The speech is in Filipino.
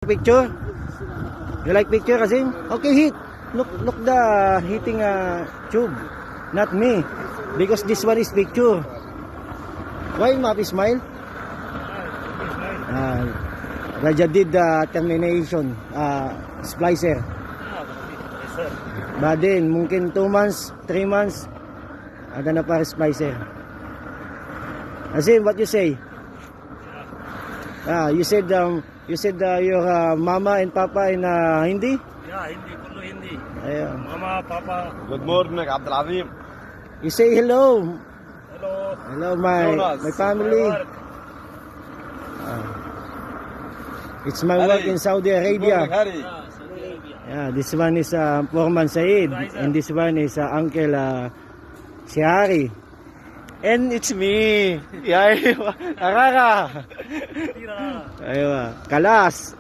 picture? You like picture, Kasim? Okay, hit. Look the hitting tube. Not me. Because this one is picture. Why Mapi smile? Raja did termination. Splicer. Badin, mungkin 2 months, 3 months. Ada na para splicer. Kasim, what you say? You said your mama and papa in Hindi? Yeah, Hindi, kullu Hindi. Ayun. Mama, Papa. Good morning, Abdul Azim. You say hello. Hello. Hello my family. It's my work in Saudi Arabia. Hari. Saudi Arabia. Yeah, this one is Foreman Said and this one is Uncle Shihari. And it's me. Yeah, Arara. Tira. Aywa, Kalas.